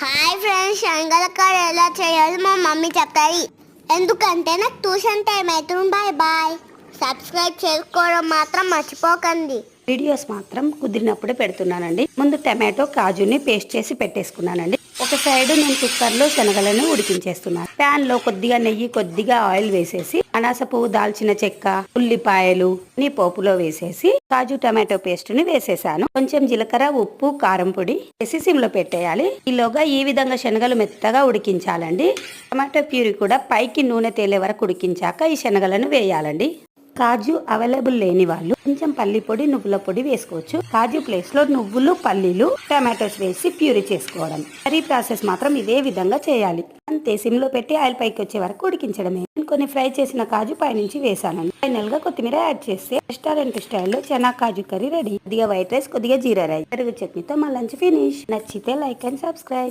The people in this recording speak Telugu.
హాయ్ ఫ్రెండ్స్, శనగల కర్రీ ఎలా చేయాలో మా మమ్మీ చెప్తాయి. ఎందుకంటే నాకు ట్యూషన్ టైం అవుతుంది. Bye bye. సబ్స్క్రైబ్ చేసుకోవడం మాత్రం మర్చిపోకండి. వీడియోస్ మాత్రం కుదిరినప్పుడే పెడుతున్నానండి. ముందు టమాటో కాజుని పేస్ట్ చేసి పెట్టేసుకున్నానండి. ఒక సైడ్ నేను కుక్కర్లో శనగలను ఉడికించేస్తున్నాను. ప్యాన్ లో కొద్దిగా నెయ్యి, కొద్దిగా ఆయిల్ వేసేసి అనాస పువ్వు, దాల్చిన చెక్క, ఉల్లిపాయలు ని పోపులో వేసేసి కాజు టమాటో పేస్ట్ ని వేసేసాను. కొంచెం జీలకర్ర, ఉప్పు, కారం పొడి వేసి సిమ్ లో పెట్టేయాలి. ఈలోగా ఈ విధంగా శనగలు మెత్తగా ఉడికించాలండి. టమాటో ప్యూరీ కూడా పైకి నూనె తేలే వరకు ఉడికించాక ఈ శనగలను వేయాలండి. కాజు అవైలబుల్ లేని వాళ్ళు కొంచెం పల్లి పొడి, నువ్వుల పొడి వేసుకోవచ్చు. కాజు ప్లేస్ లో నువ్వులు, పల్లీలు, టమాటోస్ వేసి ప్యూరీ చేసుకోవడం. కర్రీ ప్రాసెస్ మాత్రం ఇదే విధంగా చేయాలి. అంతే, సిమ్ లో పెట్టి ఆయిల్ పైకి వచ్చే వరకు ఉడికించడమే. కొన్ని ఫ్రై చేసిన కాజు పైనుంచి వేసానండి. ఫైనల్ గా కొత్తిమీర యాడ్ చేస్తే రెస్టారెంట్ స్టైల్లో చనా కాజు కర్రీ రెడీ. కొద్దిగా వైట్ రైస్, కొద్దిగా జీరా రైస్, పెరుగు చట్నీతో మా లంచ్ ఫినిష్. నచ్చితే లైక్ అండ్ సబ్స్క్రైబ్.